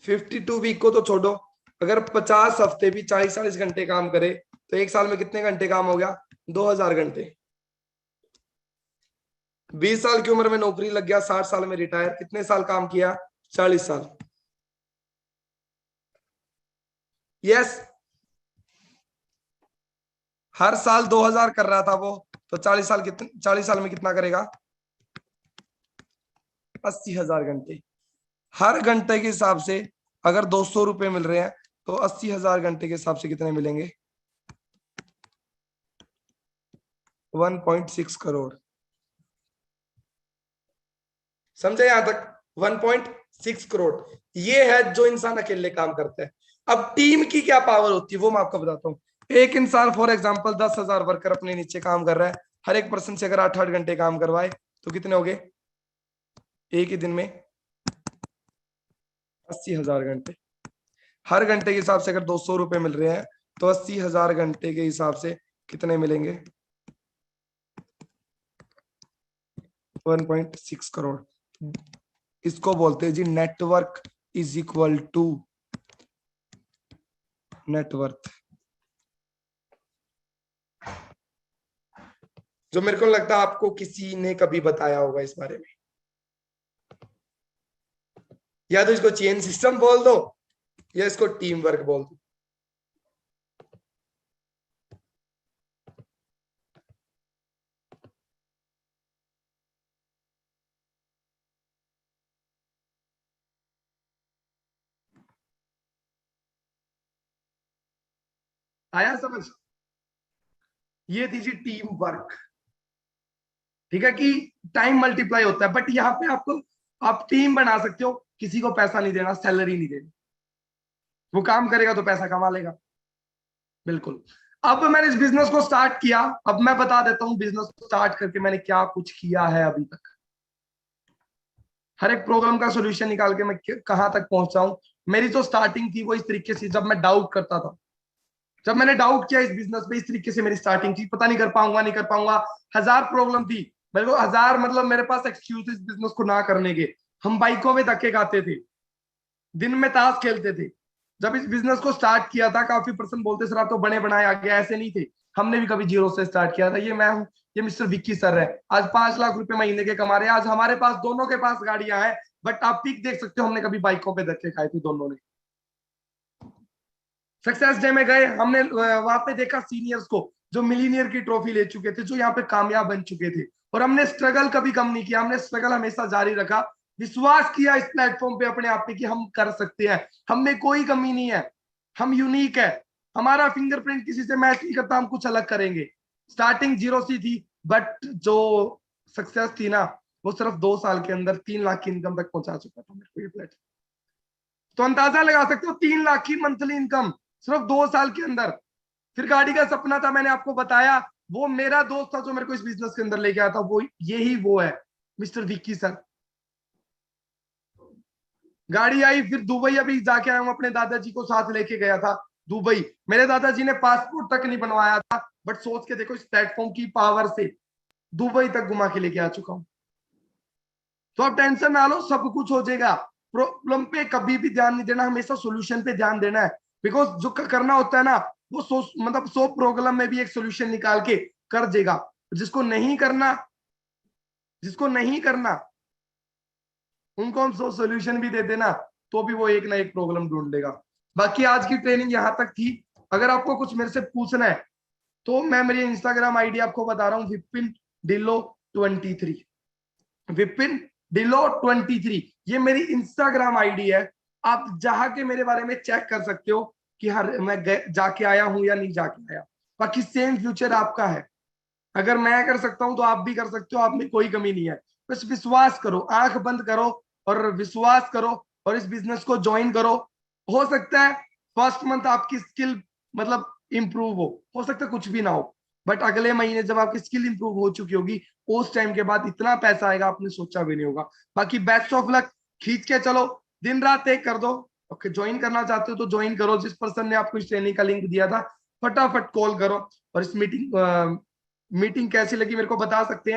52 वीक को तो छोड़ो, अगर 50 हफ्ते भी 40-40 घंटे काम करे तो एक साल में कितने घंटे काम हो गया? 2,000 घंटे। 20 साल की उम्र में नौकरी लग गया, 60 साल में रिटायर, कितने साल काम किया? 40 साल। यस, हर साल 2,000 कर रहा था वो, तो 40 साल में कितना करेगा? 80,000 घंटे। हर घंटे के हिसाब से अगर 200 रुपए मिल रहे हैं तो 80,000 घंटे के हिसाब से कितने मिलेंगे? 1.6 करोड़। समझे यहां तक? 1.6 करोड़, ये है जो इंसान अकेले काम करता है। अब टीम की क्या पावर होती है वो मैं आपको बताता हूँ। एक इंसान फॉर एग्जांपल 10,000 वर्कर अपने नीचे काम कर रहा है, हर एक पर्सन से अगर 8-8 घंटे काम करवाए तो कितने हो गए एक ही दिन में? 80,000 घंटे। हर घंटे के हिसाब से अगर 200 रुपए मिल रहे हैं तो 80,000 घंटे के हिसाब से कितने मिलेंगे? 1.6 करोड़। इसको बोलते हैं जी network is equal to net worth. जो मेरे को लगता है आपको किसी ने कभी बताया होगा इस बारे में। या तो इसको चेन सिस्टम बोल दो या इसको टीम वर्क बोल दो। आया समझ? ये थी जी टीम वर्क। ठीक है कि टाइम मल्टीप्लाई होता है, बट यहाँ पे आपको आप टीम बना सकते हो, किसी को पैसा नहीं देना, सैलरी नहीं देनी, वो काम करेगा तो पैसा कमा लेगा। बिल्कुल। अब मैंने इस बिजनेस को स्टार्ट किया, अब मैं बता देता हूँ बिजनेस को स्टार्ट करके मैंने क्या कुछ किया है अभी तक। हर एक प्रॉब्लम का सॉल्यूशन निकाल के मैं कहां तक पहुंचा हूं। मेरी जो स्टार्टिंग थी वो इस तरीके से, जब मैं डाउट करता था, जब मैंने डाउट किया इस बिजनेस पे, इस तरीके से मेरी स्टार्टिंग थी, पता नहीं कर पाऊंगा नहीं कर पाऊंगा, 1000 प्रॉब्लम थी मेरे को, 1000 मतलब मेरे पास एक्सक्यूज इस बिजनेस को ना करने के। हम बाइकों में धक्के खाते थे, दिन में ताश खेलते थे, जब इस बिजनेस को स्टार्ट किया था काफी पर्सन बोलते सर आप तो बने बनाए आ गए, ऐसे नहीं थे, हमने भी कभी जीरो से स्टार्ट किया था। ये मैं हूँ, ये मिस्टर विक्की सर है, आज 5 लाख रुपए महीने के कमा रहे हैं। आज हमारे पास दोनों के पास गाड़ियां हैं, बट आप पिक देख सकते हो हमने कभी बाइकों पे धक्के खाए थे दोनों ने। सक्सेस डे में गए, हमने वहां पे देखा सीनियर्स को जो मिलीनियर की ट्रॉफी ले चुके थे, जो यहाँ पे कामयाब बन चुके थे, और हमने स्ट्रगल कभी कम नहीं किया, हमने स्ट्रगल हमेशा जारी रखा, विश्वास किया इस प्लेटफॉर्म पे अपने आप पे कि हम कर सकते हैं, हम में कोई कमी नहीं है, हम यूनिक है, हमारा फिंगरप्रिंट किसी से मैच नहीं करता, हम कुछ अलग करेंगे। स्टार्टिंग जीरो सी थी, बट जो सक्सेस थी ना वो सिर्फ 2 साल के अंदर 3 लाख की इनकम तक पहुंचा चुका था मेरे को ये प्लेटफॉर्म। तो अंदाजा लगा सकते हो 3 लाख की मंथली इनकम सिर्फ 2 साल के अंदर। फिर गाड़ी का सपना था, मैंने आपको बताया, वो मेरा दोस्त था जो मेरे को इस बिजनेस के अंदर लेके आया था, वो यही वो है मिस्टर विक्की सर। गाड़ी आई, फिर दुबई अभी जाके आया हूं, अपने दादाजी को साथ लेके गया था दुबई। मेरे दादाजी ने पासपोर्ट तक नहीं बनवाया था, बट सोच के देखो इस प्लेटफॉर्म की पावर से दुबई तक घुमा के लेके आ चुका हूं। तो आप टेंशन ना लो, सब कुछ हो जाएगा। प्रॉब्लम पे कभी भी ध्यान नहीं देना, हमेशा सोल्यूशन पे ध्यान देना है। बिकॉज जो करना होता है ना वो मतलब 100 प्रॉब्लम में भी एक सोल्यूशन निकाल के कर देगा। जिसको नहीं करना उनको हम सोल्यूशन भी दे देना तो भी वो एक ना एक प्रॉब्लम ढूंढ लेगा। बाकी आज की ट्रेनिंग यहाँ तक थी। अगर आपको कुछ मेरे से पूछना है तो मैं मेरी इंस्टाग्राम आईडी आपको बता रहा हूँ, विपिन डिलो 23, विपिन डिलो 23, ये मेरी इंस्टाग्राम आईडी है। आप जहाँ के मेरे बारे में चेक कर सकते हो कि हर मैं जाके आया हूं या नहीं जाके आया। बाकी सेम फ्यूचर आपका है, अगर मैं कर सकता हूं तो आप भी कर सकते हो, आप में कोई कमी नहीं है। बस विश्वास करो, आंख बंद करो और विश्वास करो और इस बिजनेस को ज्वाइन करो। हो सकता है फर्स्ट मंथ आपकी स्किल मतलब इंप्रूव हो सकता है कुछ भी ना हो, बट अगले महीने जब आपकी स्किल इंप्रूव हो चुकी होगी उस टाइम के बाद इतना पैसा आएगा आपने सोचा भी नहीं होगा। बाकी बेस्ट ऑफ लक, खींच के चलो, दिन रात एक कर दो। ओके, ज्वाइन करना चाहते हो तो ज्वाइन करो। जिस पर्सन ने आपको इस ट्रेनिंग का लिंक दिया था फटाफट कॉल करो। और इस मीटिंग कैसी लगी मेरे को बता सकते हैं।